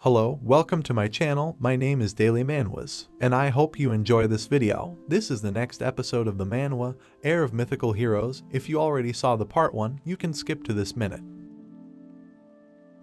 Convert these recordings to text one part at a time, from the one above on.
Hello, welcome to my channel. My name is Daily Manhwas, and I hope you enjoy this video. This is the next episode of the manhwa, Heir of Mythical Heroes. If you already saw the part 1, you can skip to this minute.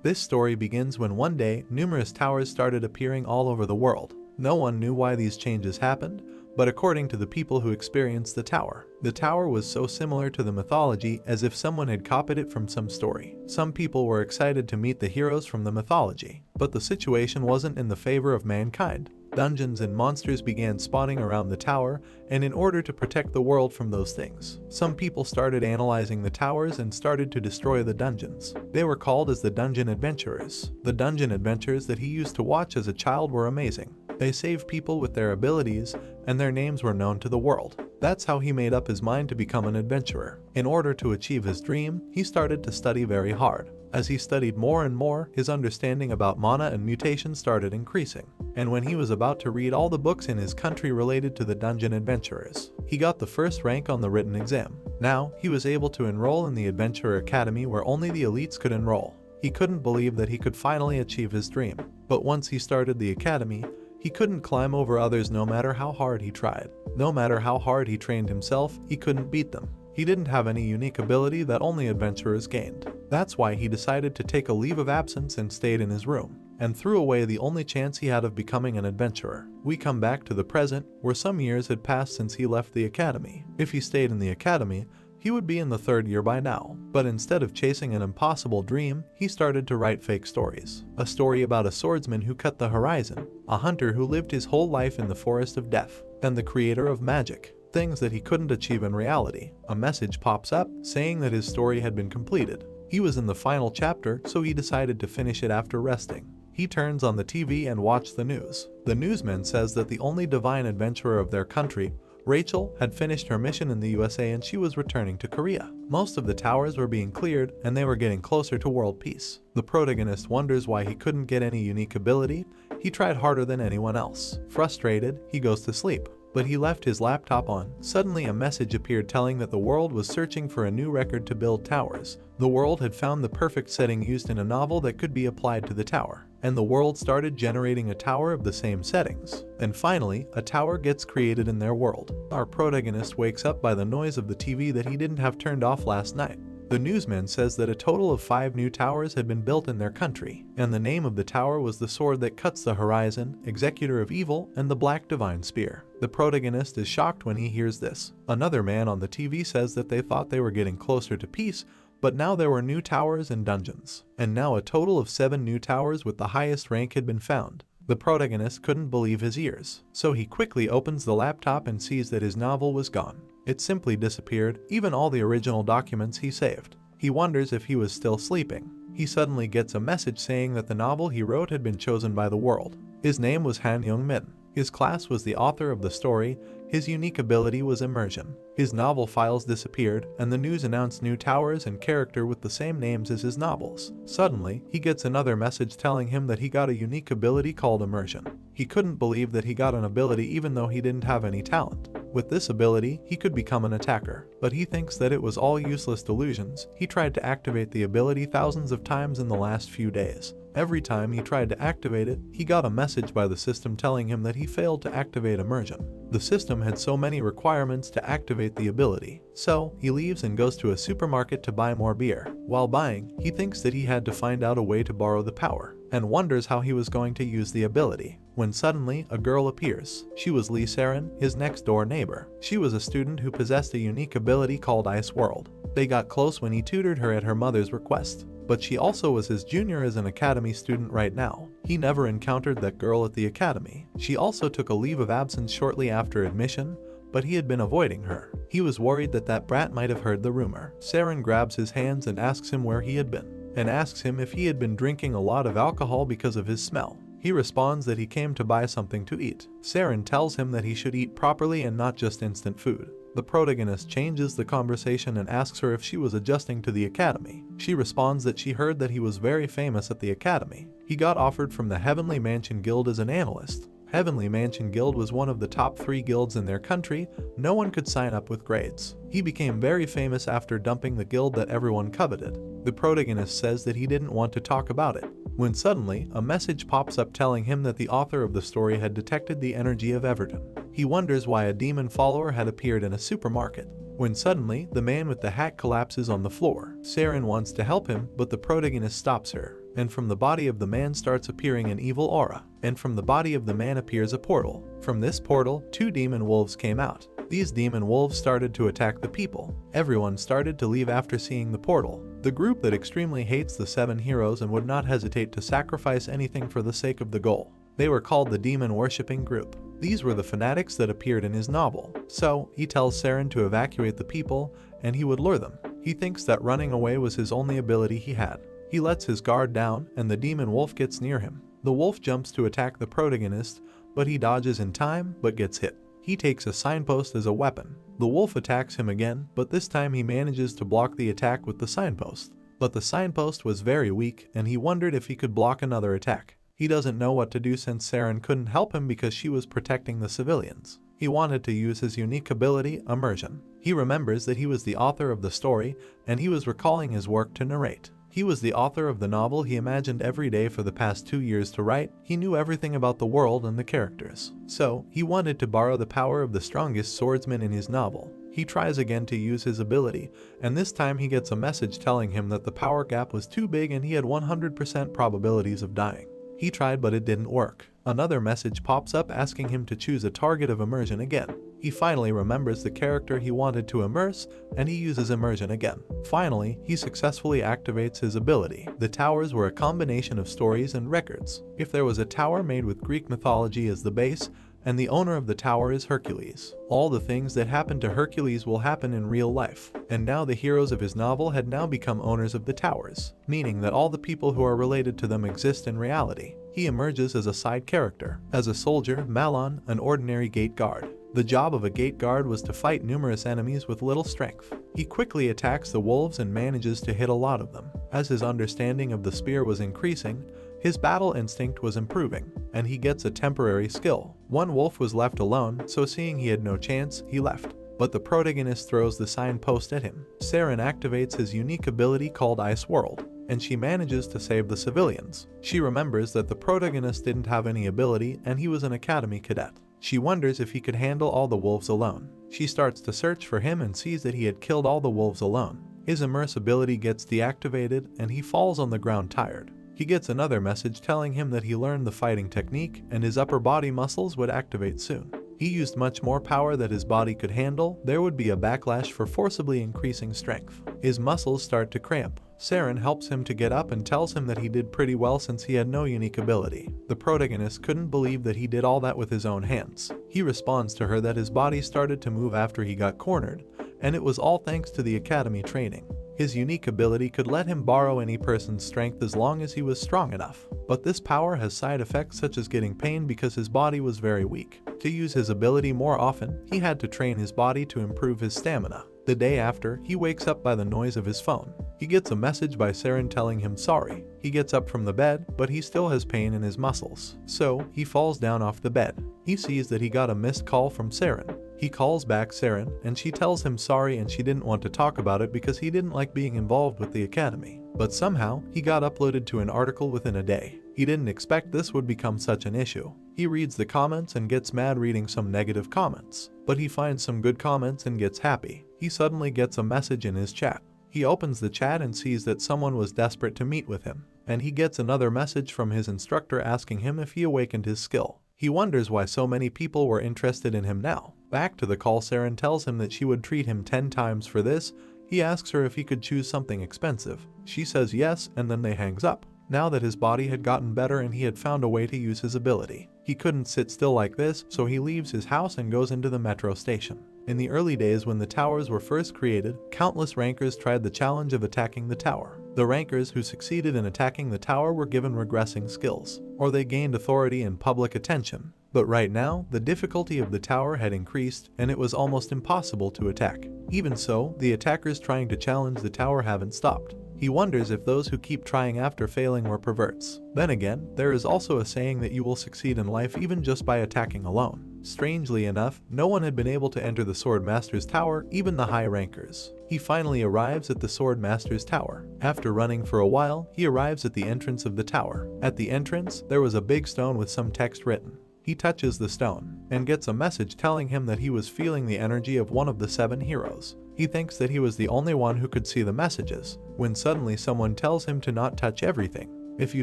This story begins when one day, numerous towers started appearing all over the world. No one knew why these changes happened, but according to the people who experienced the tower was so similar to the mythology as if someone had copied it from some story. Some people were excited to meet the heroes from the mythology, but the situation wasn't in the favor of mankind. Dungeons and monsters began spawning around the tower, and in order to protect the world from those things, some people started analyzing the towers and started to destroy the dungeons. They were called as the dungeon adventurers. The dungeon adventures that he used to watch as a child were amazing. They saved people with their abilities, and their names were known to the world. That's how he made up his mind to become an adventurer. In order to achieve his dream, he started to study very hard. As he studied more and more, his understanding about mana and mutation started increasing. And when he was about to read all the books in his country related to the dungeon adventurers, he got the first rank on the written exam. Now, he was able to enroll in the Adventurer Academy where only the elites could enroll. He couldn't believe that he could finally achieve his dream. But once he started the academy, he couldn't climb over others no matter how hard he tried. No matter how hard he trained himself, he couldn't beat them. He didn't have any unique ability that only adventurers gained. That's why he decided to take a leave of absence and stayed in his room, and threw away the only chance he had of becoming an adventurer. We come back to the present, where some years had passed since he left the academy. If he stayed in the academy, he would be in the 3rd year by now. But instead of chasing an impossible dream, he started to write fake stories. A story about a swordsman who cut the horizon, a hunter who lived his whole life in the forest of death, and the creator of magic. Things that he couldn't achieve in reality. A message pops up saying that his story had been completed. He was in the final chapter, so he decided to finish it after resting. He turns on the TV and watched the news. The newsman says that the only divine adventurer of their country, Rachel, had finished her mission in the USA and she was returning to Korea. Most of the towers were being cleared and they were getting closer to world peace. The protagonist wonders why he couldn't get any unique ability. He tried harder than anyone else. Frustrated, he goes to sleep. But he left his laptop on. Suddenly a message appeared telling that the world was searching for a new record to build towers. The world had found the perfect setting used in a novel that could be applied to the tower. And the world started generating a tower of the same settings. And finally, a tower gets created in their world. Our protagonist wakes up by the noise of the TV that he didn't have turned off last night. The newsman says that a total of 5 new towers had been built in their country, and the name of the tower was the sword that cuts the horizon, executor of evil, and the black divine spear. The protagonist is shocked when he hears this. Another man on the TV says that they thought they were getting closer to peace, but now there were new towers and dungeons. And now a total of 7 new towers with the highest rank had been found. The protagonist couldn't believe his ears, so he quickly opens the laptop and sees that his novel was gone. It simply disappeared, even all the original documents he saved. He wonders if he was still sleeping. He suddenly gets a message saying that the novel he wrote had been chosen by the world. His name was Han Young-min. His class was the author of the story. His unique ability was immersion. His novel files disappeared, and the news announced new towers and character with the same names as his novels. Suddenly, he gets another message telling him that he got a unique ability called immersion. He couldn't believe that he got an ability even though he didn't have any talent. With this ability, he could become an attacker, but he thinks that it was all useless delusions. He tried to activate the ability thousands of times in the last few days. Every time he tried to activate it, he got a message by the system telling him that he failed to activate immersion. The system had so many requirements to activate the ability, so he leaves and goes to a supermarket to buy more beer. While buying, he thinks that he had to find out a way to borrow the power, and wonders how he was going to use the ability, when suddenly a girl appears. She was Lee Saren, his next-door neighbor. She was a student who possessed a unique ability called Ice World. They got close when he tutored her at her mother's request. But she also was his junior as an academy student right now. He never encountered that girl at the academy. She also took a leave of absence shortly after admission, but he had been avoiding her. He was worried that that brat might have heard the rumor. Saren grabs his hands and asks him where he had been, and asks him if he had been drinking a lot of alcohol because of his smell. He responds that he came to buy something to eat. Saren tells him that he should eat properly and not just instant food. The protagonist changes the conversation and asks her if she was adjusting to the academy. She responds that she heard that he was very famous at the academy. He got offered from the Heavenly Mansion Guild as an analyst. Heavenly Mansion Guild was one of the top 3 guilds in their country. No one could sign up with grades. He became very famous after dumping the guild that everyone coveted. The protagonist says that he didn't want to talk about it, when suddenly a message pops up telling him that the author of the story had detected the energy of Everton. He wonders why a demon follower had appeared in a supermarket, when suddenly the man with the hat collapses on the floor. Saren wants to help him, but the protagonist stops her, and from the body of the man starts appearing an evil aura, and from the body of the man appears a portal. From this portal, 2 demon wolves came out. These demon wolves started to attack the people. Everyone started to leave after seeing the portal. The group that extremely hates the 7 heroes and would not hesitate to sacrifice anything for the sake of the goal. They were called the demon-worshipping group. These were the fanatics that appeared in his novel. So, he tells Saren to evacuate the people, and he would lure them. He thinks that running away was his only ability he had. He lets his guard down, and the demon wolf gets near him. The wolf jumps to attack the protagonist, but he dodges in time, but gets hit. He takes a signpost as a weapon. The wolf attacks him again, but this time he manages to block the attack with the signpost. But the signpost was very weak, and he wondered if he could block another attack. He doesn't know what to do since Saren couldn't help him because she was protecting the civilians. He wanted to use his unique ability, immersion. He remembers that he was the author of the story, and he was recalling his work to narrate. He was the author of the novel he imagined every day for the past 2 years to write. He knew everything about the world and the characters. So, he wanted to borrow the power of the strongest swordsman in his novel. He tries again to use his ability, and this time he gets a message telling him that the power gap was too big and he had 100% probabilities of dying. He tried, but it didn't work. Another message pops up asking him to choose a target of immersion again. He finally remembers the character he wanted to immerse, and he uses immersion again. Finally, he successfully activates his ability. The towers were a combination of stories and records. If there was a tower made with Greek mythology as the base, and the owner of the tower is Hercules. All the things that happened to Hercules will happen in real life. And now the heroes of his novel had now become owners of the towers, meaning that all the people who are related to them exist in reality. He emerges as a side character. As a soldier, Malon, an ordinary gate guard. The job of a gate guard was to fight numerous enemies with little strength. He quickly attacks the wolves and manages to hit a lot of them. As his understanding of the spear was increasing, his battle instinct was improving, and he gets a temporary skill. One wolf was left alone, so seeing he had no chance, he left. But the protagonist throws the signpost at him. Saren activates his unique ability called Ice World, and she manages to save the civilians. She remembers that the protagonist didn't have any ability and he was an academy cadet. She wonders if he could handle all the wolves alone. She starts to search for him and sees that he had killed all the wolves alone. His immerse ability gets deactivated and he falls on the ground tired. He gets another message telling him that he learned the fighting technique and his upper body muscles would activate soon. He used much more power that his body could handle. There would be a backlash for forcibly increasing strength. His muscles start to cramp. Saren helps him to get up and tells him that he did pretty well since he had no unique ability. The protagonist couldn't believe that he did all that with his own hands. He responds to her that his body started to move after he got cornered, and it was all thanks to the academy training. His unique ability could let him borrow any person's strength as long as he was strong enough. But this power has side effects such as getting pain because his body was very weak. To use his ability more often, he had to train his body to improve his stamina. The day after, he wakes up by the noise of his phone. He gets a message by Saren telling him sorry. He gets up from the bed, but he still has pain in his muscles. So, he falls down off the bed. He sees that he got a missed call from Saren. He calls back Saren, and she tells him sorry and she didn't want to talk about it because he didn't like being involved with the academy. But somehow, he got uploaded to an article within a day. He didn't expect this would become such an issue. He reads the comments and gets mad reading some negative comments. But he finds some good comments and gets happy. He suddenly gets a message in his chat. He opens the chat and sees that someone was desperate to meet with him. And he gets another message from his instructor asking him if he awakened his skill. He wonders why so many people were interested in him now. Back to the call, Saren tells him that she would treat him 10 times for this. He asks her if he could choose something expensive. She says yes, and then they hangs up. Now that his body had gotten better and he had found a way to use his ability. He couldn't sit still like this, so he leaves his house and goes into the metro station. In the early days when the towers were first created, countless rankers tried the challenge of attacking the tower. The rankers who succeeded in attacking the tower were given regressing skills, or they gained authority and public attention. But right now, the difficulty of the tower had increased and it was almost impossible to attack. Even so, the attackers trying to challenge the tower haven't stopped. He wonders if those who keep trying after failing were perverts. Then again, there is also a saying that you will succeed in life even just by attacking alone. Strangely enough, no one had been able to enter the Sword Master's tower, even the high rankers. He finally arrives at the Sword Master's tower. After running for a while, he arrives at the entrance of the tower. At the entrance, there was a big stone with some text written. He touches the stone and gets a message telling him that he was feeling the energy of one of the 7 heroes. He thinks that he was the only one who could see the messages, when suddenly someone tells him to not touch everything. If you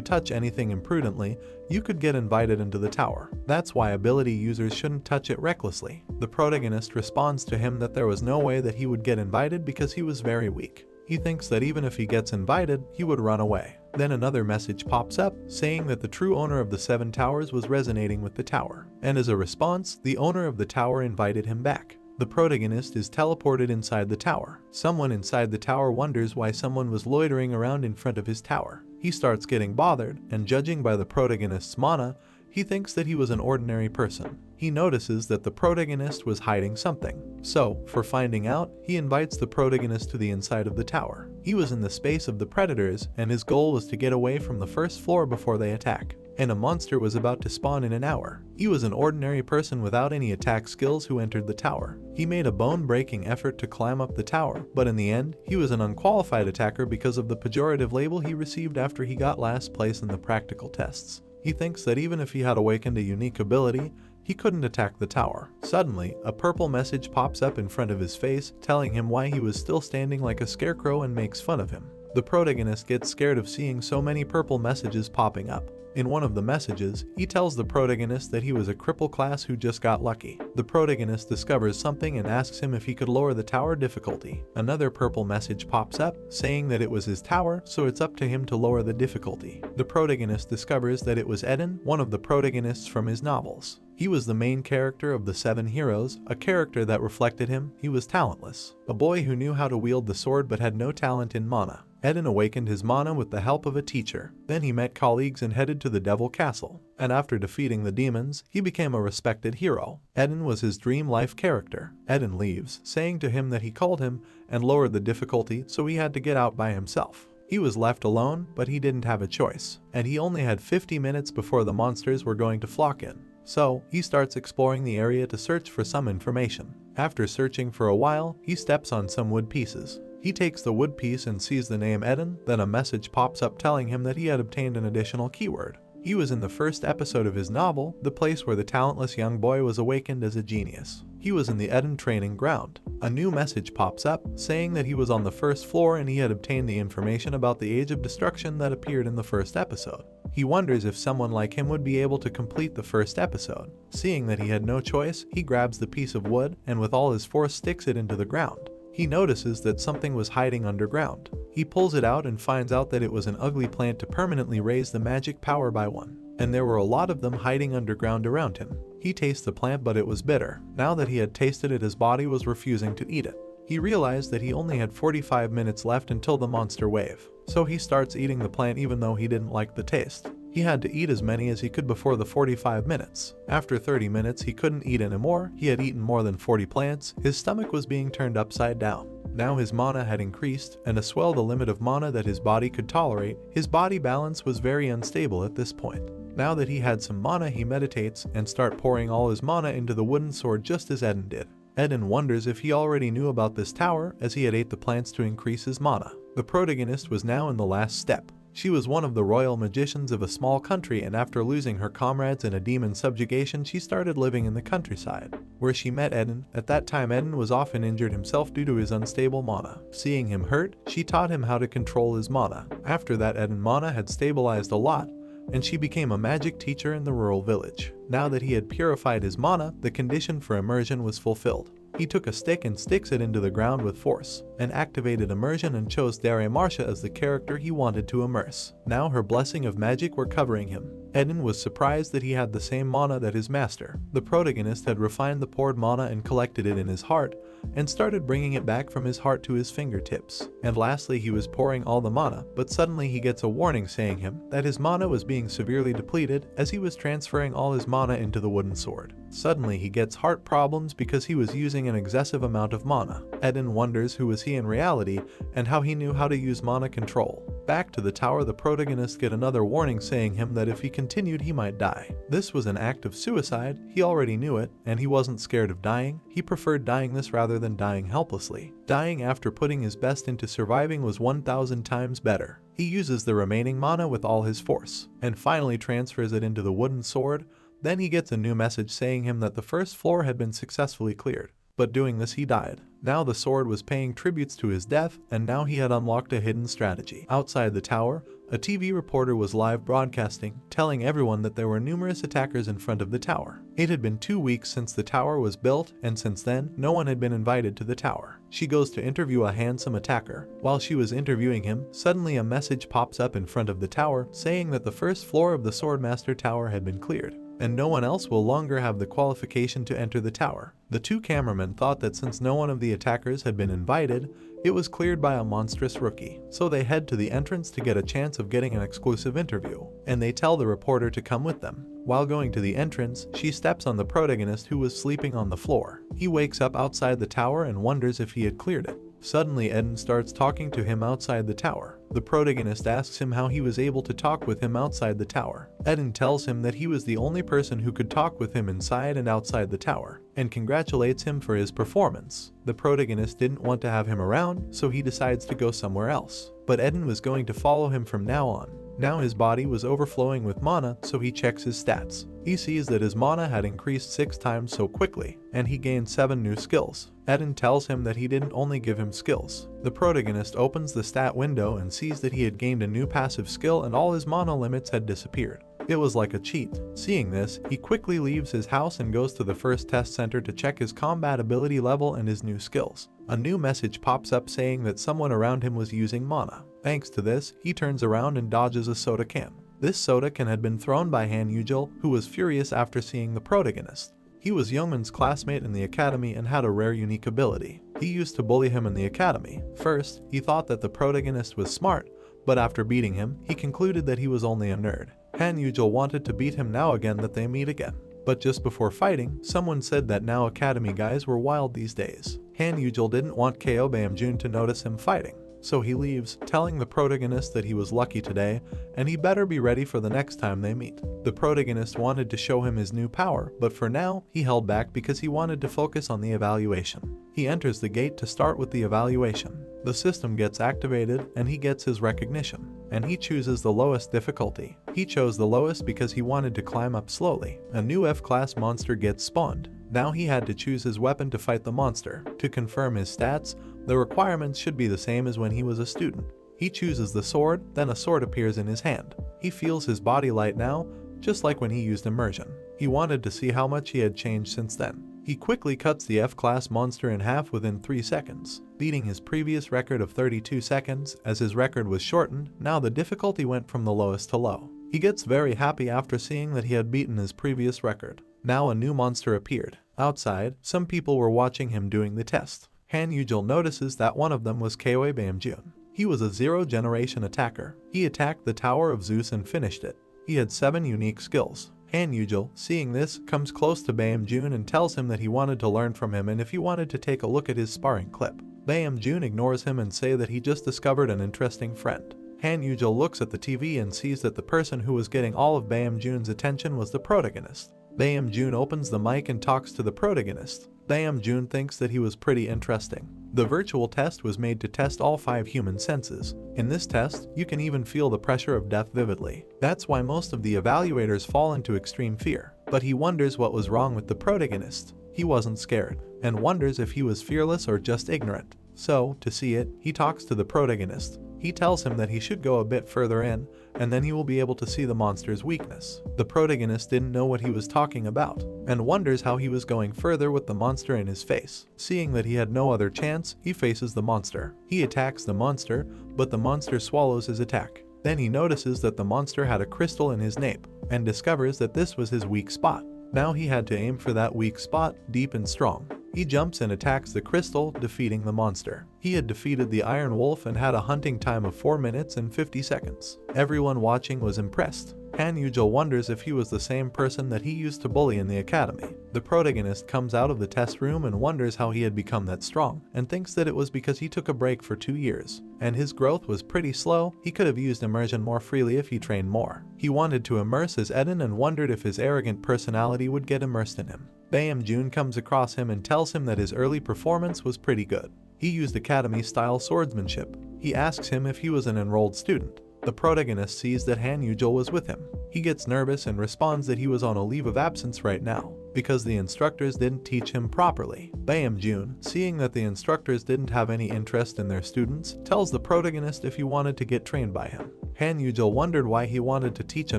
touch anything imprudently, you could get invited into the tower. That's why ability users shouldn't touch it recklessly. The protagonist responds to him that there was no way that he would get invited because he was very weak. He thinks that even if he gets invited, he would run away. Then another message pops up saying that the true owner of the 7 towers was resonating with the tower. And as a response, the owner of the tower invited him back. The protagonist is teleported inside the tower. Someone inside the tower wonders why someone was loitering around in front of his tower. He starts getting bothered, and judging by the protagonist's mana, he thinks that he was an ordinary person. He notices that the protagonist was hiding something. So, for finding out, he invites the protagonist to the inside of the tower. He was in the space of the predators, and his goal was to get away from the first floor before they attack. And a monster was about to spawn in an hour. He was an ordinary person without any attack skills who entered the tower. He made a bone-breaking effort to climb up the tower, but in the end, he was an unqualified attacker because of the pejorative label he received after he got last place in the practical tests. He thinks that even if he had awakened a unique ability, he couldn't attack the tower. Suddenly, a purple message pops up in front of his face, telling him why he was still standing like a scarecrow and makes fun of him. The protagonist gets scared of seeing so many purple messages popping up. In one of the messages, he tells the protagonist that he was a cripple class who just got lucky. The protagonist discovers something and asks him if he could lower the tower difficulty. Another purple message pops up, saying that it was his tower, so it's up to him to lower the difficulty. The protagonist discovers that it was Eden, one of the protagonists from his novels. He was the main character of the 7 heroes, a character that reflected him. He was talentless. A boy who knew how to wield the sword but had no talent in mana. Eden awakened his mana with the help of a teacher. Then he met colleagues and headed to the Devil Castle. And after defeating the demons, he became a respected hero. Eden was his dream life character. Eden leaves, saying to him that he called him and lowered the difficulty, so he had to get out by himself. He was left alone, but he didn't have a choice. And he only had 50 minutes before the monsters were going to flock in. So, he starts exploring the area to search for some information. After searching for a while, he steps on some wood pieces. He takes the wood piece and sees the name Eden, then a message pops up telling him that he had obtained an additional keyword. He was in the first episode of his novel, the place where the talentless young boy was awakened as a genius. He was in the Eden training ground. A new message pops up, saying that he was on the first floor and he had obtained the information about the Age of Destruction that appeared in the first episode. He wonders if someone like him would be able to complete the first episode. Seeing that he had no choice, he grabs the piece of wood and with all his force sticks it into the ground. He notices that something was hiding underground. He pulls it out and finds out that it was an ugly plant to permanently raise the magic power by 1. And there were a lot of them hiding underground around him. He tastes the plant, but it was bitter. Now that he had tasted it, his body was refusing to eat it. He realized that he only had 45 minutes left until the monster wave. So he starts eating the plant even though he didn't like the taste. He had to eat as many as he could before the 45 minutes. After 30 minutes, he couldn't eat anymore. He had eaten more than 40 plants. His stomach was being turned upside down. Now his mana had increased, and to swell the limit of mana that his body could tolerate, his body balance was very unstable at this point. Now that he had some mana, he meditates and starts pouring all his mana into the wooden sword just as Eden did. Eden wonders if he already knew about this tower, as he had ate the plants to increase his mana. The protagonist was now in the last step. She was one of the royal magicians of a small country, and after losing her comrades in a demon subjugation, she started living in the countryside, where she met Eden. At that time, Eden was often injured himself due to his unstable mana. Seeing him hurt, she taught him how to control his mana. After that, Eden's mana had stabilized a lot, and she became a magic teacher in the rural village. Now that he had purified his mana, the condition for immersion was fulfilled. He took a stick and sticks it into the ground with force, and activated immersion and chose Dare Marcia as the character he wanted to immerse. Now her blessing of magic were covering him. Eden was surprised that he had the same mana that his master. The protagonist had refined the poured mana and collected it in his heart, and started bringing it back from his heart to his fingertips. And lastly, he was pouring all the mana, but suddenly he gets a warning saying him that his mana was being severely depleted as he was transferring all his mana into the wooden sword. Suddenly he gets heart problems because he was using an excessive amount of mana. Eden wonders who was see in reality and how he knew how to use mana control. Back to the tower, the protagonists get another warning saying him that if he continued he might die. This was an act of suicide, he already knew it, and he wasn't scared of dying. He preferred dying this rather than dying helplessly. Dying after putting his best into surviving was 1,000 times better. He uses the remaining mana with all his force, and finally transfers it into the wooden sword. Then he gets a new message saying him that the first floor had been successfully cleared. But doing this he died. Now the sword was paying tributes to his death, and now he had unlocked a hidden strategy. Outside the tower, a TV reporter was live broadcasting, telling everyone that there were numerous attackers in front of the tower. It had been 2 weeks since the tower was built, and since then, no one had been invited to the tower. She goes to interview a handsome attacker. While she was interviewing him, suddenly a message pops up in front of the tower saying that the first floor of the Swordmaster Tower had been cleared, and no one else will longer have the qualification to enter the tower. The two cameramen thought that since no one of the attackers had been invited, it was cleared by a monstrous rookie. So they head to the entrance to get a chance of getting an exclusive interview, and they tell the reporter to come with them. While going to the entrance, she steps on the protagonist who was sleeping on the floor. He wakes up outside the tower and wonders if he had cleared it. Suddenly Eden starts talking to him outside the tower. The protagonist asks him how he was able to talk with him outside the tower. Eden tells him that he was the only person who could talk with him inside and outside the tower, and congratulates him for his performance. The protagonist didn't want to have him around, so he decides to go somewhere else. But Eden was going to follow him from now on. Now his body was overflowing with mana, so he checks his stats. He sees that his mana had increased 6 times so quickly, and he gained 7 new skills. Eden tells him that he didn't only give him skills. The protagonist opens the stat window and sees that he had gained a new passive skill and all his mana limits had disappeared. It was like a cheat. Seeing this, he quickly leaves his house and goes to the first test center to check his combat ability level and his new skills. A new message pops up saying that someone around him was using mana. Thanks to this, he turns around and dodges a soda can. This soda can had been thrown by Han Yujil, who was furious after seeing the protagonist. He was Youngman's classmate in the academy and had a rare unique ability. He used to bully him in the academy. First, he thought that the protagonist was smart, but after beating him, he concluded that he was only a nerd. Han Yujil wanted to beat him now again that they meet again. But just before fighting, someone said that now academy guys were wild these days. Han Yujil didn't want Ko Bamjoon to notice him fighting, so he leaves, telling the protagonist that he was lucky today and he better be ready for the next time they meet. The protagonist wanted to show him his new power, but for now, he held back because he wanted to focus on the evaluation. He enters the gate to start with the evaluation. The system gets activated and he gets his recognition, and he chooses the lowest difficulty. He chose the lowest because he wanted to climb up slowly. A new F-class monster gets spawned. Now he had to choose his weapon to fight the monster. To confirm his stats, the requirements should be the same as when he was a student. He chooses the sword, then a sword appears in his hand. He feels his body light now, just like when he used immersion. He wanted to see how much he had changed since then. He quickly cuts the F-class monster in half within 3 seconds, beating his previous record of 32 seconds. As his record was shortened, now the difficulty went from the lowest to low. He gets very happy after seeing that he had beaten his previous record. Now a new monster appeared. Outside, some people were watching him doing the test. Han Yujil notices that one of them was Ko Bamjoon. He was a 0th-generation attacker. He attacked the Tower of Zeus and finished it. He had 7 unique skills. Han Yujil, seeing this, comes close to Bamjoon and tells him that he wanted to learn from him and if he wanted to take a look at his sparring clip. Bamjoon ignores him and says that he just discovered an interesting friend. Han Yujil looks at the TV and sees that the person who was getting all of Bamjoon's attention was the protagonist. Bamjoon opens the mic and talks to the protagonist. Bamjoon thinks that he was pretty interesting. The virtual test was made to test all 5 human senses. In this test, you can even feel the pressure of death vividly. That's why most of the evaluators fall into extreme fear. But he wonders what was wrong with the protagonist. He wasn't scared, and wonders if he was fearless or just ignorant. So, to see it, he talks to the protagonist. He tells him that he should go a bit further in, and then he will be able to see the monster's weakness. The protagonist didn't know what he was talking about, and wonders how he was going further with the monster in his face. Seeing that he had no other chance, he faces the monster. He attacks the monster, but the monster swallows his attack. Then he notices that the monster had a crystal in his nape, and discovers that this was his weak spot. Now he had to aim for that weak spot, deep and strong. He jumps and attacks the crystal, defeating the monster. He had defeated the Iron Wolf and had a hunting time of 4 minutes and 50 seconds. Everyone watching was impressed. Han Yujil wonders if he was the same person that he used to bully in the academy. The protagonist comes out of the test room and wonders how he had become that strong, and thinks that it was because he took a break for 2 years, and his growth was pretty slow. He could have used immersion more freely if he trained more. He wanted to immerse as Eden and wondered if his arrogant personality would get immersed in him. Bayam Jun comes across him and tells him that his early performance was pretty good. He used academy-style swordsmanship. He asks him if he was an enrolled student. The protagonist sees that Han Yujil was with him. He gets nervous and responds that he was on a leave of absence right now, because the instructors didn't teach him properly. Bayam Jun, seeing that the instructors didn't have any interest in their students, tells the protagonist if he wanted to get trained by him. Han Yujil wondered why he wanted to teach a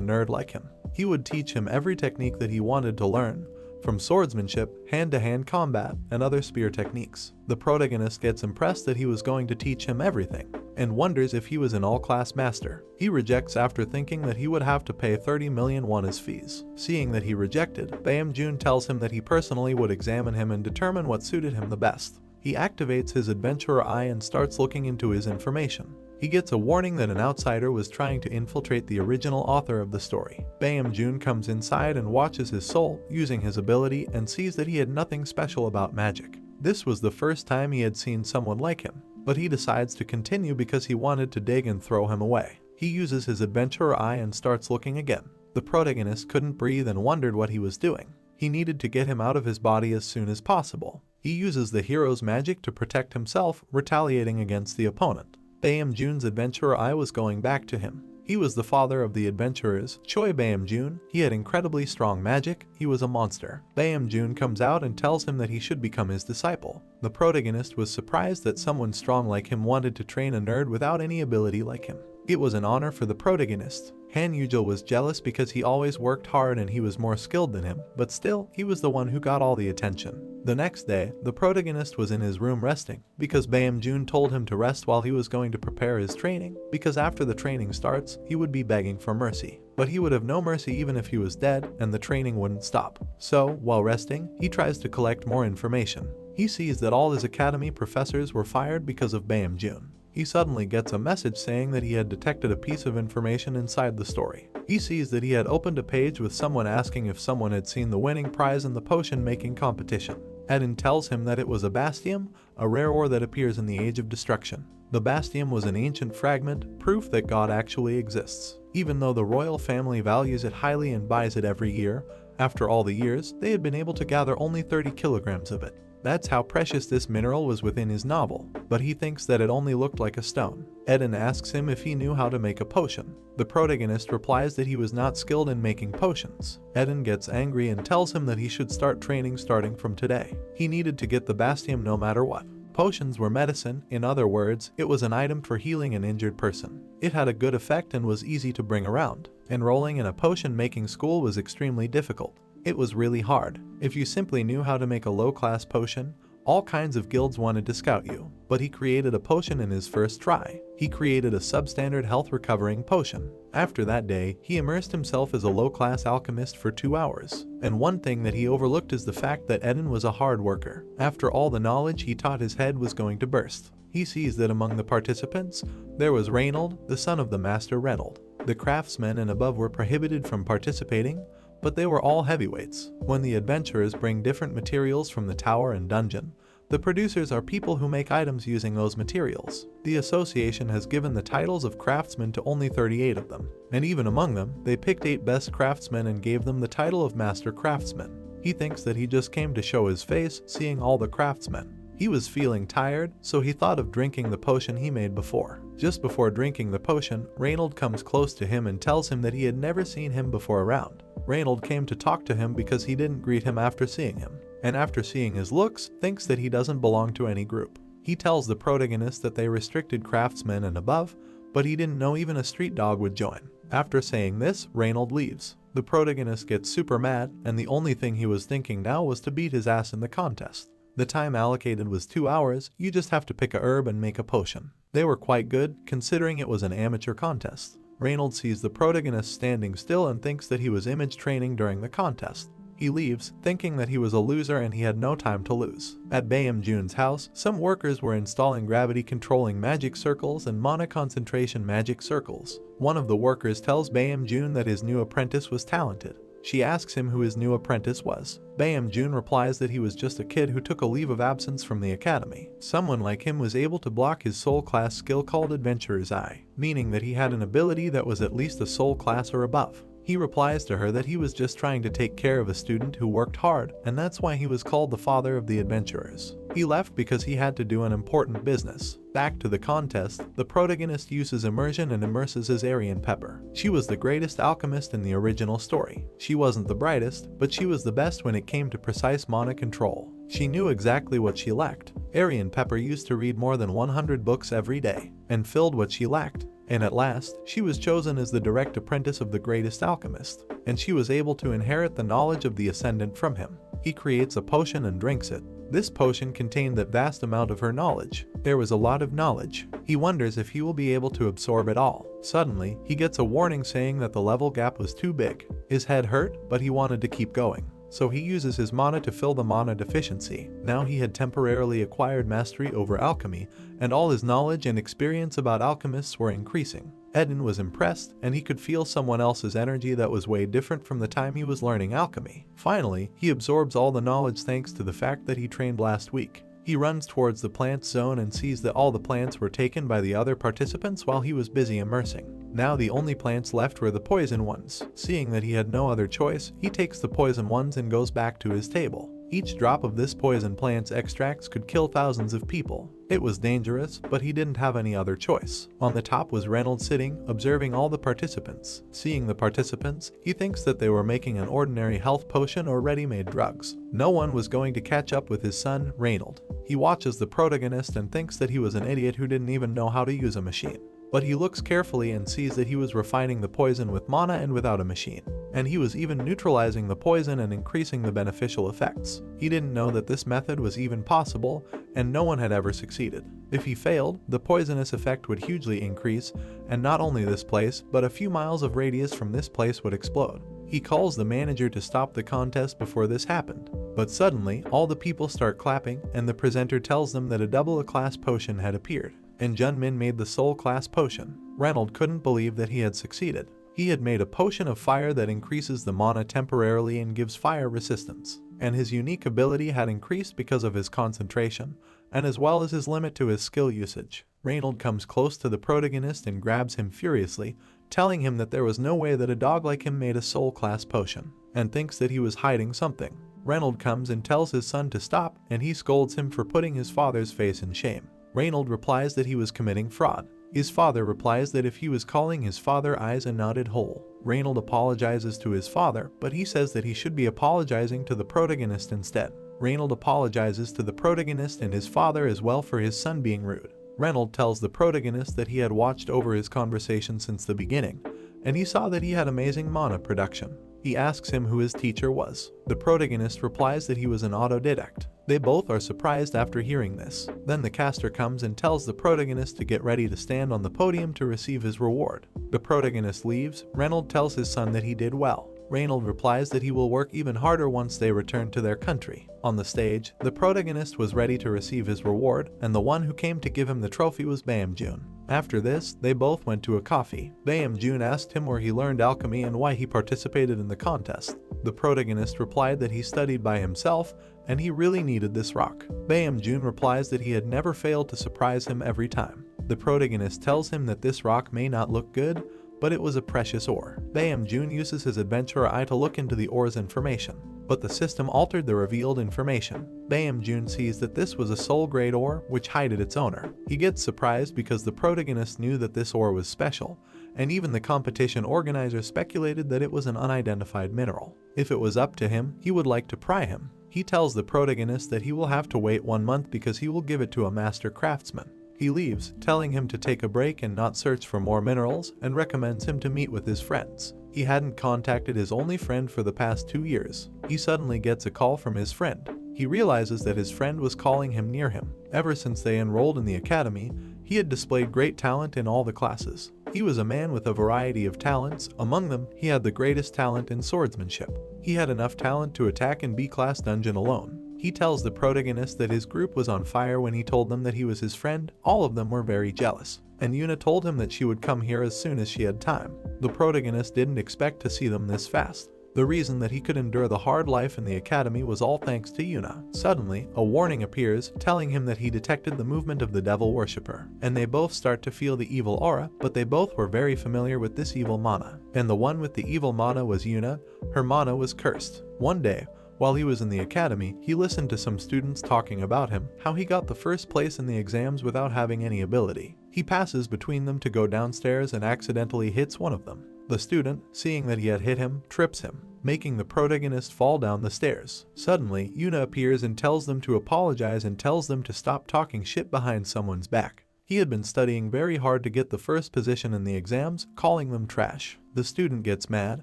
nerd like him. He would teach him every technique that he wanted to learn, from swordsmanship, hand-to-hand combat, and other spear techniques. The protagonist gets impressed that he was going to teach him everything, and wonders if he was an all-class master. He rejects after thinking that he would have to pay 30 million won as fees. Seeing that he rejected, Bayam Jun tells him that he personally would examine him and determine what suited him the best. He activates his adventurer eye and starts looking into his information. He gets a warning that an outsider was trying to infiltrate the original author of the story. Bayam Jun comes inside and watches his soul, using his ability, and sees that he had nothing special about magic. This was the first time he had seen someone like him, but he decides to continue because he wanted to dig and throw him away. He uses his adventurer eye and starts looking again. The protagonist couldn't breathe and wondered what he was doing. He needed to get him out of his body as soon as possible. He uses the hero's magic to protect himself, retaliating against the opponent. Bayam Jun's adventurer eye was going back to him. He was the father of the adventurers, Choi Bayam Jun. He had incredibly strong magic. He was a monster. Bayam Jun comes out and tells him that he should become his disciple. The protagonist was surprised that someone strong like him wanted to train a nerd without any ability like him. It was an honor for the protagonist. Han Yujil was jealous because he always worked hard and he was more skilled than him, but still, he was the one who got all the attention. The next day, the protagonist was in his room resting, because Bayam Jun told him to rest while he was going to prepare his training, because after the training starts, he would be begging for mercy. But he would have no mercy even if he was dead, and the training wouldn't stop. So, while resting, he tries to collect more information. He sees that all his academy professors were fired because of Bayam Jun. He suddenly gets a message saying that he had detected a piece of information inside the story. He sees that he had opened a page with someone asking if someone had seen the winning prize in the potion making competition. Eden tells him that it was a bastium, a rare ore that appears in the Age of Destruction. The bastium was an ancient fragment, proof that God actually exists. Even though the royal family values it highly and buys it every year, after all the years, they had been able to gather only 30 kilograms of it. That's how precious this mineral was within his novel, but he thinks that it only looked like a stone. Eden asks him if he knew how to make a potion. The protagonist replies that he was not skilled in making potions. Eden gets angry and tells him that he should start training starting from today. He needed to get the bastium no matter what. Potions were medicine. In other words, it was an item for healing an injured person. It had a good effect and was easy to bring around. Enrolling in a potion-making school was extremely difficult. It was really hard. If you simply knew how to make a low-class potion, all kinds of guilds wanted to scout you. But he created a potion in his first try. He created a substandard health-recovering potion. After that day, he immersed himself as a low-class alchemist for 2 hours. And one thing that he overlooked is the fact that Eden was a hard worker. After all the knowledge he taught, his head was going to burst. He sees that among the participants, there was Reynold, the son of the master Reynold. The craftsmen and above were prohibited from participating, but they were all heavyweights. When the adventurers bring different materials from the tower and dungeon, the producers are people who make items using those materials. The association has given the titles of craftsmen to only 38 of them, and even among them, they picked 8 best craftsmen and gave them the title of master craftsman. He thinks that he just came to show his face, seeing all the craftsmen. He was feeling tired, so he thought of drinking the potion he made before. Just before drinking the potion, Reynold comes close to him and tells him that he had never seen him before around. Reynold came to talk to him because he didn't greet him after seeing him, and after seeing his looks, thinks that he doesn't belong to any group. He tells the protagonist that they restricted craftsmen and above, but he didn't know even a street dog would join. After saying this, Reynold leaves. The protagonist gets super mad, and the only thing he was thinking now was to beat his ass in the contest. The time allocated was 2 hours. You just have to pick a herb and make a potion. They were quite good, considering it was an amateur contest. Reynold sees the protagonist standing still and thinks that he was image training during the contest. He leaves, thinking that he was a loser and he had no time to lose. At Bayam-jun's house, some workers were installing gravity-controlling magic circles and mana concentration magic circles. One of the workers tells Bayam-jun that his new apprentice was talented. She asks him who his new apprentice was. Bayam-jun replies that he was just a kid who took a leave of absence from the academy. Someone like him was able to block his soul class skill called Adventurer's Eye, meaning that he had an ability that was at least a soul class or above. He replies to her that he was just trying to take care of a student who worked hard, and that's why he was called the father of the adventurers. He left because he had to do an important business. Back to the contest, the protagonist uses immersion and immerses his Aryan Pepper. She was the greatest alchemist in the original story. She wasn't the brightest, but she was the best when it came to precise mana control. She knew exactly what she lacked. Aryan Pepper used to read more than 100 books every day, and filled what she lacked. And at last, she was chosen as the direct apprentice of the greatest alchemist, and she was able to inherit the knowledge of the ascendant from him. He creates a potion and drinks it. This potion contained that vast amount of her knowledge. There was a lot of knowledge. He wonders if he will be able to absorb it all. Suddenly, he gets a warning saying that the level gap was too big. His head hurt, but he wanted to keep going. So he uses his mana to fill the mana deficiency. Now he had temporarily acquired mastery over alchemy, and all his knowledge and experience about alchemists were increasing. Eden was impressed, and he could feel someone else's energy that was way different from the time he was learning alchemy. Finally, he absorbs all the knowledge thanks to the fact that he trained last week. He runs towards the plant zone and sees that all the plants were taken by the other participants while he was busy immersing. Now the only plants left were the poison ones. Seeing that he had no other choice, he takes the poison ones and goes back to his table. Each drop of this poison plant's extracts could kill thousands of people. It was dangerous, but he didn't have any other choice. On the top was Reynolds sitting, observing all the participants. Seeing the participants, he thinks that they were making an ordinary health potion or ready-made drugs. No one was going to catch up with his son, Reynolds. He watches the protagonist and thinks that he was an idiot who didn't even know how to use a machine. But he looks carefully and sees that he was refining the poison with mana and without a machine. And he was even neutralizing the poison and increasing the beneficial effects. He didn't know that this method was even possible, and no one had ever succeeded. If he failed, the poisonous effect would hugely increase, and not only this place, but a few miles of radius from this place would explode. He calls the manager to stop the contest before this happened. But suddenly, all the people start clapping, and the presenter tells them that a double-a-class potion had appeared. And Junmin made the soul class potion. Reynolds couldn't believe that he had succeeded. He had made a potion of fire that increases the mana temporarily and gives fire resistance. And his unique ability had increased because of his concentration, and as well as his limit to his skill usage. Reynolds comes close to the protagonist and grabs him furiously, telling him that there was no way that a dog like him made a soul class potion, and thinks that he was hiding something. Reynolds comes and tells his son to stop, and he scolds him for putting his father's face in shame. Reynolds replies that he was committing fraud. His father replies that if he was calling his father eyes a knotted hole. Reynolds apologizes to his father, but he says that he should be apologizing to the protagonist instead. Reynolds apologizes to the protagonist and his father as well for his son being rude. Reynolds tells the protagonist that he had watched over his conversation since the beginning, and he saw that he had amazing mana production. He asks him who his teacher was. The protagonist replies that he was an autodidact. They both are surprised after hearing this. Then the caster comes and tells the protagonist to get ready to stand on the podium to receive his reward. The protagonist leaves. Reynolds tells his son that he did well. Reynolds replies that he will work even harder once they return to their country. On the stage, the protagonist was ready to receive his reward, and the one who came to give him the trophy was Bayam-jun. After this, they both went to a coffee. Bayam-jun asked him where he learned alchemy and why he participated in the contest. The protagonist replied that he studied by himself, and he really needed this rock. Bayam-jun replies that he had never failed to surprise him every time. The protagonist tells him that this rock may not look good, but it was a precious ore. Bayam-jun uses his adventurer eye to look into the ore's information, but the system altered the revealed information. Bayam-jun sees that this was a soul-grade ore which hided its owner. He gets surprised because the protagonist knew that this ore was special, and even the competition organizer speculated that it was an unidentified mineral. If it was up to him, he would like to pry him. He tells the protagonist that he will have to wait 1 month because he will give it to a master craftsman. He leaves, telling him to take a break and not search for more minerals, and recommends him to meet with his friends. He hadn't contacted his only friend for the past 2 years. He suddenly gets a call from his friend. He realizes that his friend was calling him near him. Ever since they enrolled in the academy, he had displayed great talent in all the classes. He was a man with a variety of talents. Among them, he had the greatest talent in swordsmanship. He had enough talent to attack an B-class dungeon alone. He tells the protagonist that his group was on fire when he told them that he was his friend. All of them were very jealous, and Yuna told him that she would come here as soon as she had time. The protagonist didn't expect to see them this fast. The reason that he could endure the hard life in the academy was all thanks to Yuna. Suddenly, a warning appears, telling him that he detected the movement of the devil worshipper, and they both start to feel the evil aura, but they both were very familiar with this evil mana. And the one with the evil mana was Yuna. Her mana was cursed. One day, while he was in the academy, he listened to some students talking about him, how he got the first place in the exams without having any ability. He passes between them to go downstairs and accidentally hits one of them. The student, seeing that he had hit him, trips him, making the protagonist fall down the stairs. Suddenly, Yuna appears and tells them to apologize and tells them to stop talking shit behind someone's back. He had been studying very hard to get the first position in the exams, calling them trash. The student gets mad,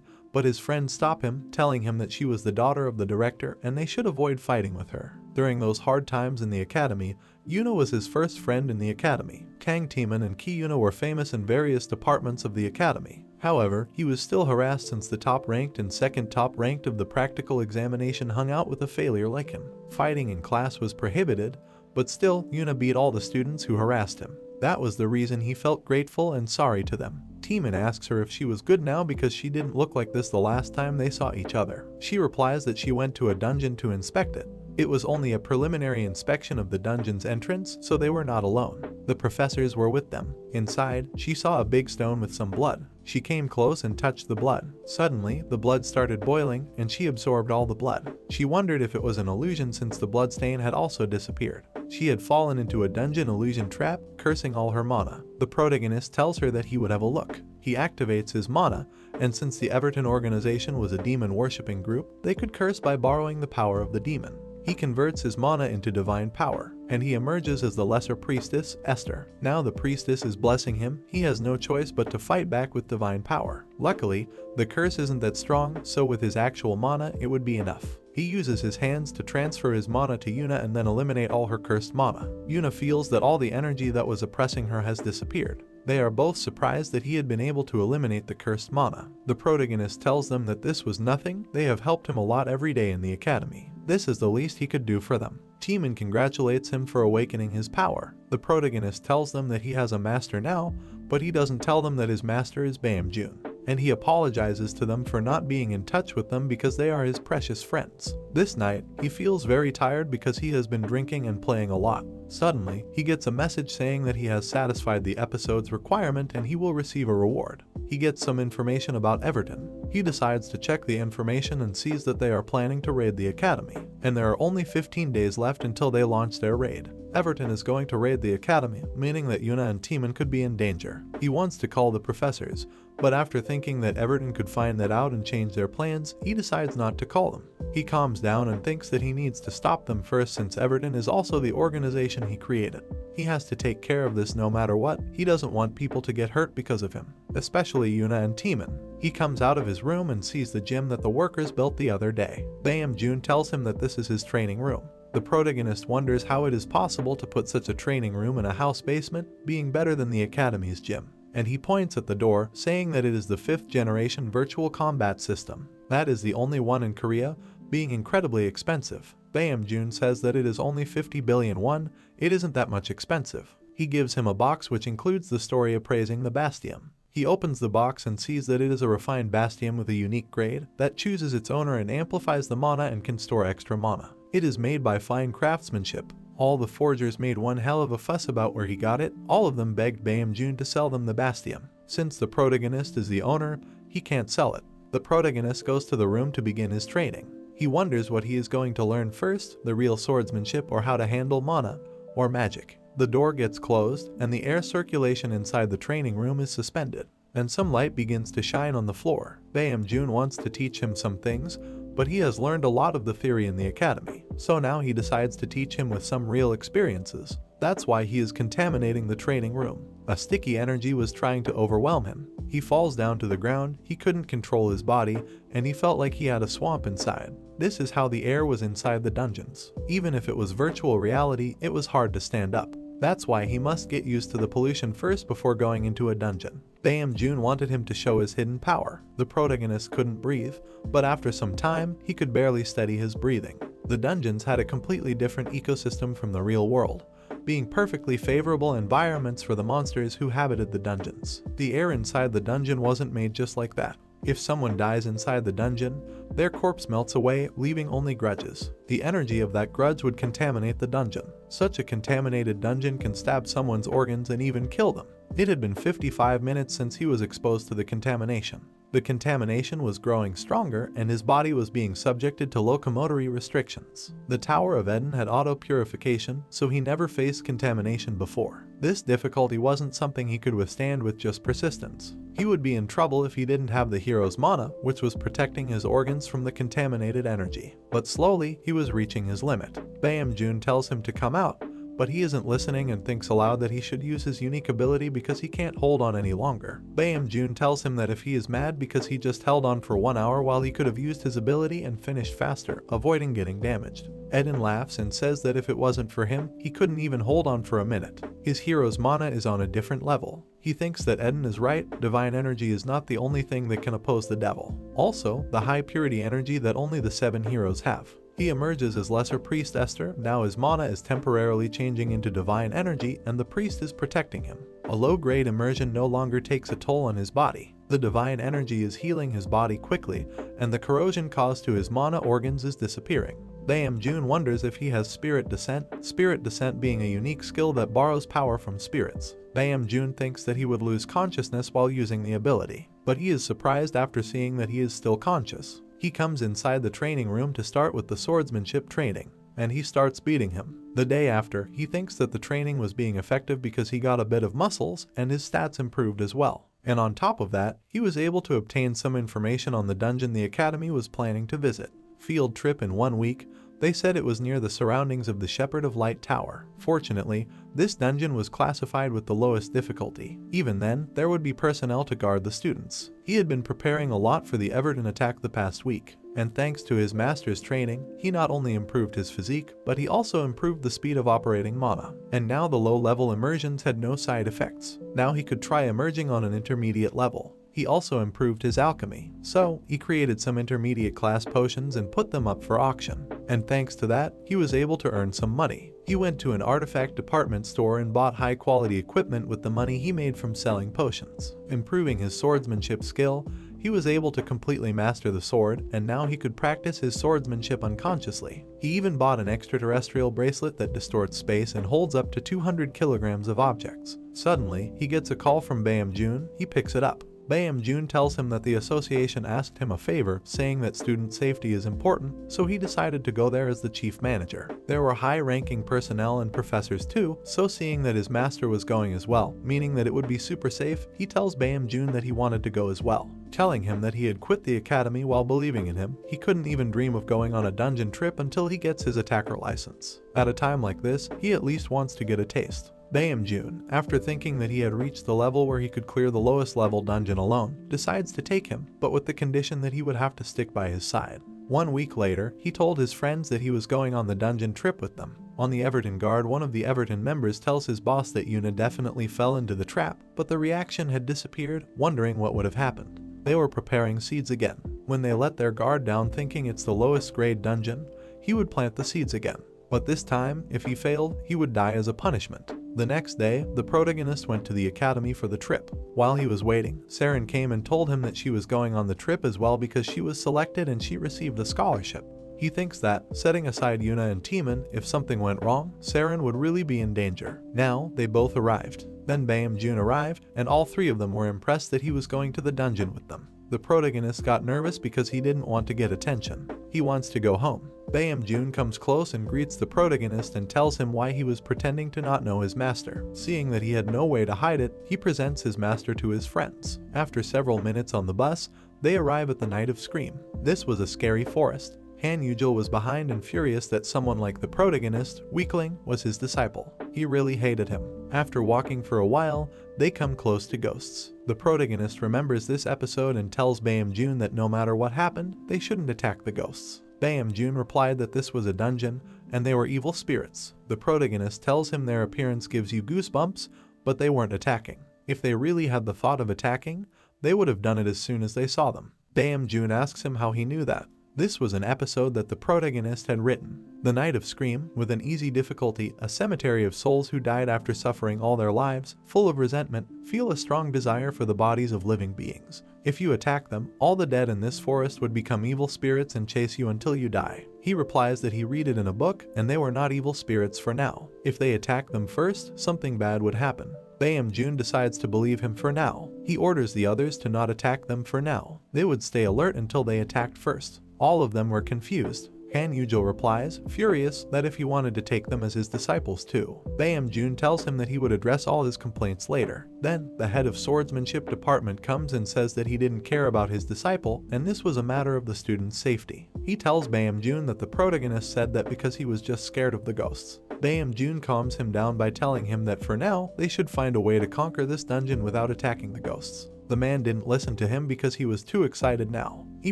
but his friends stop him, telling him that she was the daughter of the director and they should avoid fighting with her. During those hard times in the academy, Yuna was his first friend in the academy. Kang Taemin and Ki Yuna were famous in various departments of the academy. However, he was still harassed since the top-ranked and second top-ranked of the practical examination hung out with a failure like him. Fighting in class was prohibited, but still, Yuna beat all the students who harassed him. That was the reason he felt grateful and sorry to them. Taemin asks her if she was good now because she didn't look like this the last time they saw each other. She replies that she went to a dungeon to inspect it. It was only a preliminary inspection of the dungeon's entrance, so they were not alone. The professors were with them. Inside, she saw a big stone with some blood. She came close and touched the blood. Suddenly, the blood started boiling, and she absorbed all the blood. She wondered if it was an illusion since the blood stain had also disappeared. She had fallen into a dungeon illusion trap, cursing all her mana. The protagonist tells her that he would have a look. He activates his mana, and since the Everton organization was a demon-worshipping group, they could curse by borrowing the power of the demon. He converts his mana into divine power, and he emerges as the lesser priestess, Esther. Now the priestess is blessing him. He has no choice but to fight back with divine power. Luckily, the curse isn't that strong, so with his actual mana, it would be enough. He uses his hands to transfer his mana to Yuna and then eliminate all her cursed mana. Yuna feels that all the energy that was oppressing her has disappeared. They are both surprised that he had been able to eliminate the cursed mana. The protagonist tells them that this was nothing. They have helped him a lot every day in the academy. This is the least he could do for them. Taemin congratulates him for awakening his power. The protagonist tells them that he has a master now, but he doesn't tell them that his master is Baemjun. And he apologizes to them for not being in touch with them because they are his precious friends. This night, he feels very tired because he has been drinking and playing a lot. Suddenly, he gets a message saying that he has satisfied the episode's requirement and he will receive a reward. He gets some information about Everton. He decides to check the information and sees that they are planning to raid the academy, and there are only 15 days left until they launch their raid. Everton is going to raid the academy, meaning that Yuna and Taemin could be in danger. He wants to call the professors, but after thinking that Everton could find that out and change their plans, he decides not to call them. He calms down and thinks that he needs to stop them first since Everton is also the organization he created. He has to take care of this no matter what. He doesn't want people to get hurt because of him, especially Yuna and Taemin. He comes out of his room and sees the gym that the workers built the other day. Baemjun tells him that this is his training room. The protagonist wonders how it is possible to put such a training room in a house basement, being better than the academy's gym. And he points at the door, saying that it is the 5th generation virtual combat system. That is the only one in Korea, being incredibly expensive. Baemjun says that it is only 50 billion won. It isn't that much expensive. He gives him a box which includes the story appraising the Bastium. He opens the box and sees that it is a refined Bastium with a unique grade that chooses its owner and amplifies the mana and can store extra mana. It is made by fine craftsmanship. All the forgers made one hell of a fuss about where he got it. All of them begged Baemjun to sell them the Bastium. Since the protagonist is the owner, he can't sell it. The protagonist goes to the room to begin his training. He wonders what he is going to learn first, the real swordsmanship or how to handle mana, or magic. The door gets closed, and the air circulation inside the training room is suspended, and some light begins to shine on the floor. Baemjun wants to teach him some things, but he has learned a lot of the theory in the academy, so now he decides to teach him with some real experiences. That's why he is contaminating the training room. A sticky energy was trying to overwhelm him. He falls down to the ground, he couldn't control his body, and he felt like he had a swamp inside. This is how the air was inside the dungeons. Even if it was virtual reality, it was hard to stand up. That's why he must get used to the pollution first before going into a dungeon. Bae-Jun wanted him to show his hidden power. The protagonist couldn't breathe, but after some time, he could barely steady his breathing. The dungeons had a completely different ecosystem from the real world, being perfectly favorable environments for the monsters who habited the dungeons. The air inside the dungeon wasn't made just like that. If someone dies inside the dungeon, their corpse melts away, leaving only grudges. The energy of that grudge would contaminate the dungeon. Such a contaminated dungeon can stab someone's organs and even kill them. It had been 55 minutes since he was exposed to the contamination. The contamination was growing stronger and his body was being subjected to locomotory restrictions. The Tower of Eden had auto-purification, so he never faced contamination before. This difficulty wasn't something he could withstand with just persistence. He would be in trouble if he didn't have the hero's mana, which was protecting his organs from the contaminated energy. But slowly, he was reaching his limit. Bae-Jun tells him to come out, but he isn't listening and thinks aloud that he should use his unique ability because he can't hold on any longer. Bae-Jun tells him that if he is mad because he just held on for 1 hour while he could have used his ability and finished faster, avoiding getting damaged. Eden laughs and says that if it wasn't for him, he couldn't even hold on for a minute. His hero's mana is on a different level. He thinks that Eden is right, divine energy is not the only thing that can oppose the devil. Also, the high purity energy that only the 7 heroes have. He emerges as Lesser Priest Esther. Now his mana is temporarily changing into divine energy and the priest is protecting him. A low-grade immersion no longer takes a toll on his body. The divine energy is healing his body quickly and the corrosion caused to his mana organs is disappearing. Bae-Jun wonders if he has Spirit Descent being a unique skill that borrows power from spirits. Bae-Jun thinks that he would lose consciousness while using the ability, but he is surprised after seeing that he is still conscious. He comes inside the training room to start with the swordsmanship training, and he starts beating him. The day after, he thinks that the training was being effective because he got a bit of muscles and his stats improved as well. And on top of that, he was able to obtain some information on the dungeon the Academy was planning to visit. Field trip in 1 week. They said it was near the surroundings of the Shepherd of Light Tower. Fortunately, this dungeon was classified with the lowest difficulty. Even then, there would be personnel to guard the students. He had been preparing a lot for the Everton attack the past week, and thanks to his master's training, he not only improved his physique, but he also improved the speed of operating mana. And now the low-level immersions had no side effects. Now he could try emerging on an intermediate level. He also improved his alchemy, so he created some intermediate class potions and put them up for auction. And thanks to that, he was able to earn some money. He went to an artifact department store and bought high-quality equipment with the money he made from selling potions. Improving his swordsmanship skill, he was able to completely master the sword, and now he could practice his swordsmanship unconsciously. He even bought an extraterrestrial bracelet that distorts space and holds up to 200 kilograms of objects. Suddenly, he gets a call from Bae-Jun. He picks it up. Bae-Jun tells him that the association asked him a favor, saying that student safety is important, so he decided to go there as the chief manager. There were high-ranking personnel and professors too, so seeing that his master was going as well, meaning that it would be super safe, he tells Bae-Jun that he wanted to go as well. Telling him that he had quit the academy while believing in him, he couldn't even dream of going on a dungeon trip until he gets his attacker license. At a time like this, he at least wants to get a taste. Bae-Jun, after thinking that he had reached the level where he could clear the lowest level dungeon alone, decides to take him, but with the condition that he would have to stick by his side. 1 week later, he told his friends that he was going on the dungeon trip with them. On the Everton guard, one of the Everton members tells his boss that Yuna definitely fell into the trap, but the reaction had disappeared, wondering what would have happened. They were preparing seeds again. When they let their guard down thinking it's the lowest grade dungeon, he would plant the seeds again. But this time, if he failed, he would die as a punishment. The next day, the protagonist went to the academy for the trip. While he was waiting, Saren came and told him that she was going on the trip as well because she was selected and she received a scholarship. He thinks that, setting aside Yuna and Timon, if something went wrong, Saren would really be in danger. Now, they both arrived. Then Bae-Jun arrived, and all 3 of them were impressed that he was going to the dungeon with them. The protagonist got nervous because he didn't want to get attention. He wants to go home. Bae-Jun comes close and greets the protagonist and tells him why he was pretending to not know his master. Seeing that he had no way to hide it, he presents his master to his friends. After several minutes on the bus, they arrive at the Night of Scream. This was a scary forest. Han Yujil was behind and furious that someone like the protagonist, Weakling, was his disciple. He really hated him. After walking for a while, they come close to ghosts. The protagonist remembers this episode and tells Bae-Jun that no matter what happened, they shouldn't attack the ghosts. Bae-Jun replied that this was a dungeon, and they were evil spirits. The protagonist tells him their appearance gives you goosebumps, but they weren't attacking. If they really had the thought of attacking, they would have done it as soon as they saw them. Bae-joon asks him how he knew that. This was an episode that the protagonist had written. The Night of Scream, with an easy difficulty, a cemetery of souls who died after suffering all their lives, full of resentment, feel a strong desire for the bodies of living beings. If you attack them, all the dead in this forest would become evil spirits and chase you until you die. He replies that he read it in a book, and they were not evil spirits for now. If they attack them first, something bad would happen. Bae-joon decides to believe him for now. He orders the others to not attack them for now. They would stay alert until they attacked first. All of them were confused. Han Yujil replies, furious, that if he wanted to take them as his disciples too. Bae-joon tells him that he would address all his complaints later. Then, the head of swordsmanship department comes and says that he didn't care about his disciple, and this was a matter of the student's safety. He tells Bae-joon that the protagonist said that because he was just scared of the ghosts. Bae-joon calms him down by telling him that for now, they should find a way to conquer this dungeon without attacking the ghosts. The man didn't listen to him because he was too excited now. He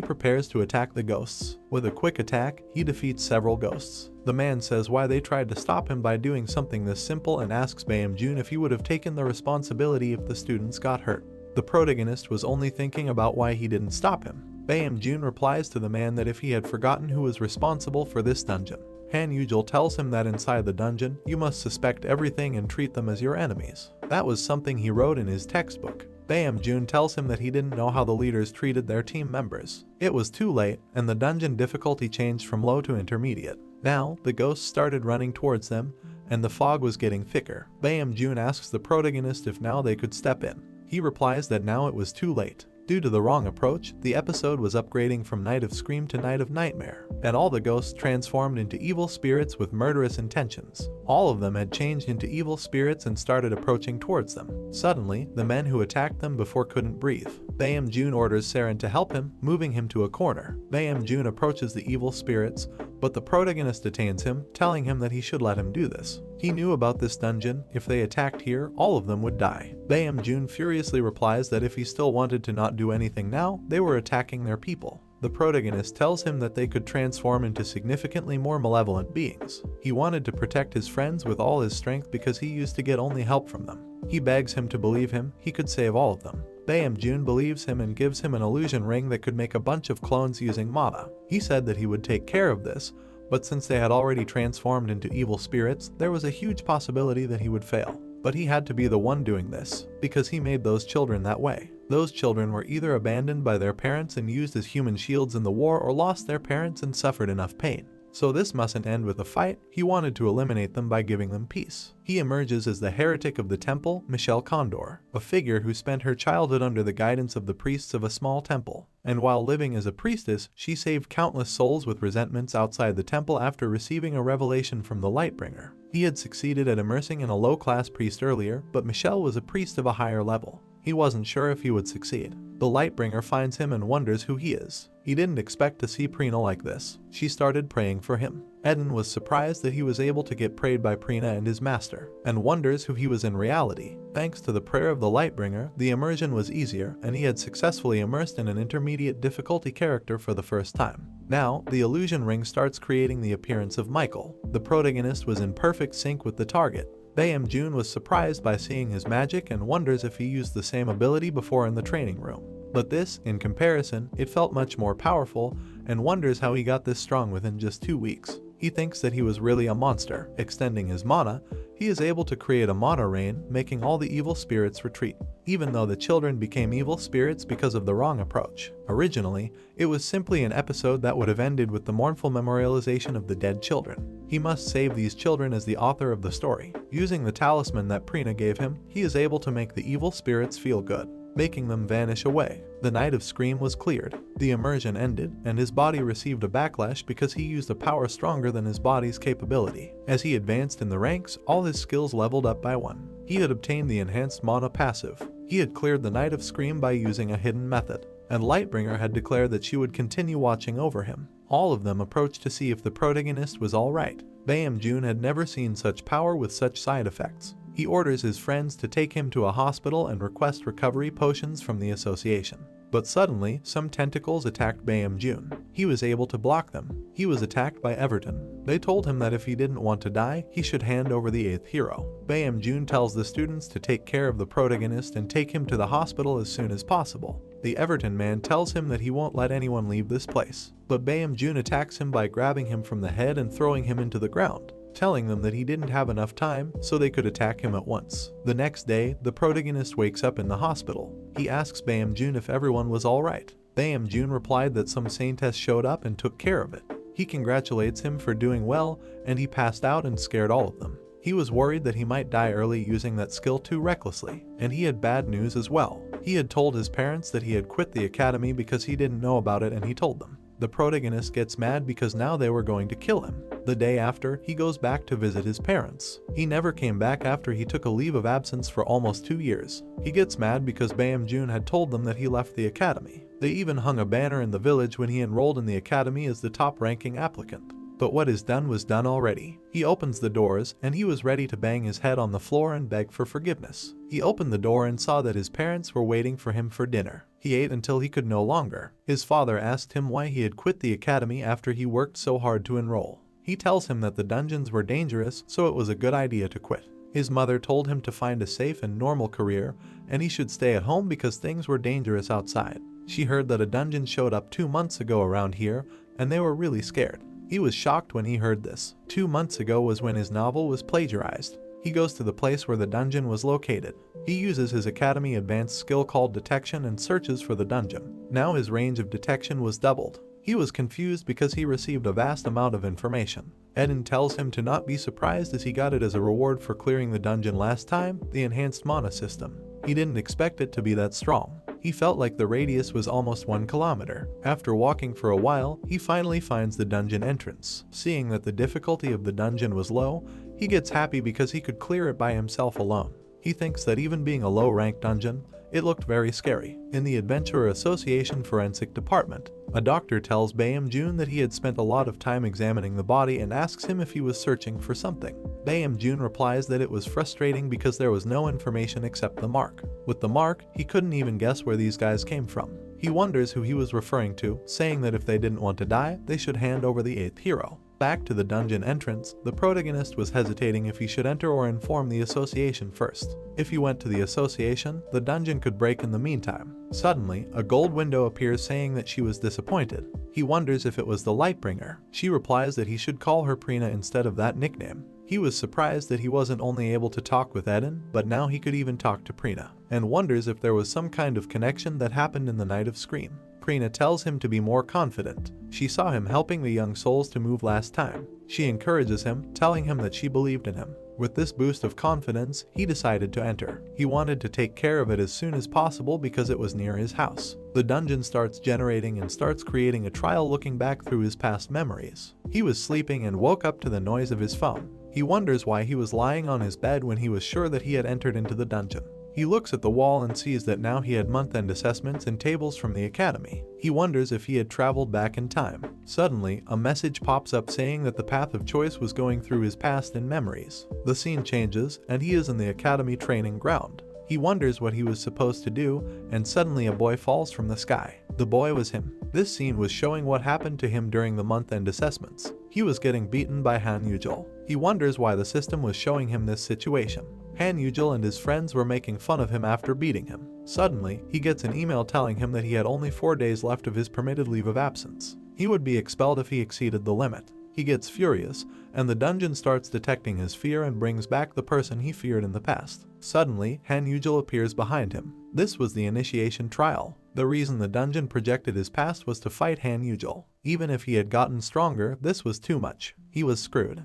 prepares to attack the ghosts. With a quick attack, he defeats several ghosts. The man says why they tried to stop him by doing something this simple and asks Bae-joon if he would have taken the responsibility if the students got hurt. The protagonist was only thinking about why he didn't stop him. Bae-joon replies to the man that if he had forgotten who was responsible for this dungeon. Han Yujil tells him that inside the dungeon, you must suspect everything and treat them as your enemies. That was something he wrote in his textbook. Bae-joon tells him that he didn't know how the leaders treated their team members. It was too late, and the dungeon difficulty changed from low to intermediate. Now, the ghosts started running towards them, and the fog was getting thicker. Bae-joon asks the protagonist if now they could step in. He replies that now it was too late. Due to the wrong approach, the episode was upgrading from Night of Scream to Night of Nightmare, and all the ghosts transformed into evil spirits with murderous intentions. All of them had changed into evil spirits and started approaching towards them. Suddenly, the men who attacked them before couldn't breathe. Bae-joon orders Saren to help him, moving him to a corner. Bae-joon approaches the evil spirits, but the protagonist detains him, telling him that he should let him do this. He knew about this dungeon. If they attacked here, all of them would die. Bae-joon furiously replies that if he still wanted to not do anything now, they were attacking their people. The protagonist tells him that they could transform into significantly more malevolent beings. He wanted to protect his friends with all his strength because he used to get only help from them. He begs him to believe him, he could save all of them. Bae-joon believes him and gives him an illusion ring that could make a bunch of clones using mana. He said that he would take care of this, but since they had already transformed into evil spirits, there was a huge possibility that he would fail. But he had to be the one doing this, because he made those children that way. Those children were either abandoned by their parents and used as human shields in the war, or lost their parents and suffered enough pain. So this mustn't end with a fight. He wanted to eliminate them by giving them peace. He emerges as the heretic of the temple, Michelle Condor, a figure who spent her childhood under the guidance of the priests of a small temple. And while living as a priestess, she saved countless souls with resentments outside the temple after receiving a revelation from the Lightbringer. He had succeeded at immersing in a low-class priest earlier, but Michelle was a priest of a higher level. He wasn't sure if he would succeed. The Lightbringer finds him and wonders who he is. He didn't expect to see Prina like this. She started praying for him. Eden was surprised that he was able to get prayed by Prina and his master, and wonders who he was in reality. Thanks to the prayer of the Lightbringer, the immersion was easier, and he had successfully immersed in an intermediate difficulty character for the first time. Now, the illusion ring starts creating the appearance of Michael. The protagonist was in perfect sync with the target. Bae-joon was surprised by seeing his magic and wonders if he used the same ability before in the training room. But this, in comparison, it felt much more powerful, and wonders how he got this strong within just 2 weeks. He thinks that he was really a monster. Extending his mana, he is able to create a mana rain, making all the evil spirits retreat, even though the children became evil spirits because of the wrong approach. Originally, it was simply an episode that would have ended with the mournful memorialization of the dead children. He must save these children as the author of the story. Using the talisman that Prina gave him, he is able to make the evil spirits feel good, making them vanish away. The Night of Scream was cleared. The immersion ended, and his body received a backlash because he used a power stronger than his body's capability. As he advanced in the ranks, all his skills leveled up by 1. He had obtained the enhanced mana passive. He had cleared the Night of Scream by using a hidden method, and Lightbringer had declared that she would continue watching over him. All of them approached to see if the protagonist was alright. Bae-joon had never seen such power with such side effects. He orders his friends to take him to a hospital and request recovery potions from the association. But suddenly, some tentacles attacked Bae-Jun. He was able to block them. He was attacked by Everton. They told him that if he didn't want to die, he should hand over the 8th hero. Bae-Jun tells the students to take care of the protagonist and take him to the hospital as soon as possible. The Everton man tells him that he won't let anyone leave this place. But Bae-Jun attacks him by grabbing him from the head and throwing him into the ground, telling them that he didn't have enough time so they could attack him at once. The next day, the protagonist wakes up in the hospital. He asks Bae-Jun if everyone was alright. Bae-Jun replied that some scientists showed up and took care of it. He congratulates him for doing well, and he passed out and scared all of them. He was worried that he might die early using that skill too recklessly, and he had bad news as well. He had told his parents that he had quit the academy because he didn't know about it, and he told them. The protagonist gets mad because now they were going to kill him. The day after, he goes back to visit his parents. He never came back after he took a leave of absence for almost 2 years. He gets mad because Bae-Jun had told them that he left the academy. They even hung a banner in the village when he enrolled in the academy as the top-ranking applicant. But what is done was done already. He opens the doors, and he was ready to bang his head on the floor and beg for forgiveness. He opened the door and saw that his parents were waiting for him for dinner. He ate until he could no longer. His father asked him why he had quit the academy after he worked so hard to enroll. He tells him that the dungeons were dangerous, so it was a good idea to quit. His mother told him to find a safe and normal career, and he should stay at home because things were dangerous outside. She heard that a dungeon showed up 2 months ago around here, and they were really scared. He was shocked when he heard this. 2 months ago was when his novel was plagiarized. He goes to the place where the dungeon was located. He uses his academy advanced skill called detection and searches for the dungeon. Now his range of detection was doubled. He was confused because he received a vast amount of information. Eden tells him to not be surprised as he got it as a reward for clearing the dungeon last time, the enhanced mana system. He didn't expect it to be that strong. He felt like the radius was almost 1 kilometer. After walking for a while, he finally finds the dungeon entrance. Seeing that the difficulty of the dungeon was low, he gets happy because he could clear it by himself alone. He thinks that even being a low-ranked dungeon, it looked very scary. In the Adventurer Association Forensic Department, a doctor tells Bae-Jun that he had spent a lot of time examining the body and asks him if he was searching for something. Bae-Jun replies that it was frustrating because there was no information except the mark. With the mark, he couldn't even guess where these guys came from. He wonders who he was referring to, saying that if they didn't want to die, they should hand over the 8th hero. Back to the dungeon entrance, the protagonist was hesitating if he should enter or inform the association first. If he went to the association, the dungeon could break in the meantime. Suddenly, a gold window appears saying that she was disappointed. He wonders if it was the Lightbringer. She replies that he should call her Prina instead of that nickname. He was surprised that he wasn't only able to talk with Eden, but now he could even talk to Prina, and wonders if there was some kind of connection that happened in the Night of Scream. Prina tells him to be more confident. She saw him helping the young souls to move last time. She encourages him, telling him that she believed in him. With this boost of confidence, he decided to enter. He wanted to take care of it as soon as possible because it was near his house. The dungeon starts generating and starts creating a trial looking back through his past memories. He was sleeping and woke up to the noise of his phone. He wonders why he was lying on his bed when he was sure that he had entered into the dungeon. He looks at the wall and sees that now he had month-end assessments and tables from the academy. He wonders if he had traveled back in time. Suddenly, a message pops up saying that the path of choice was going through his past and memories. The scene changes, and he is in the academy training ground. He wonders what he was supposed to do, and suddenly a boy falls from the sky. The boy was him. This scene was showing what happened to him during the month-end assessments. He was getting beaten by Han Yujil. He wonders why the system was showing him this situation. Han Yujil and his friends were making fun of him after beating him. Suddenly, he gets an email telling him that he had only 4 days left of his permitted leave of absence. He would be expelled if he exceeded the limit. He gets furious, and the dungeon starts detecting his fear and brings back the person he feared in the past. Suddenly, Han Yujil appears behind him. This was the initiation trial. The reason the dungeon projected his past was to fight Han Yujil. Even if he had gotten stronger, this was too much. He was screwed.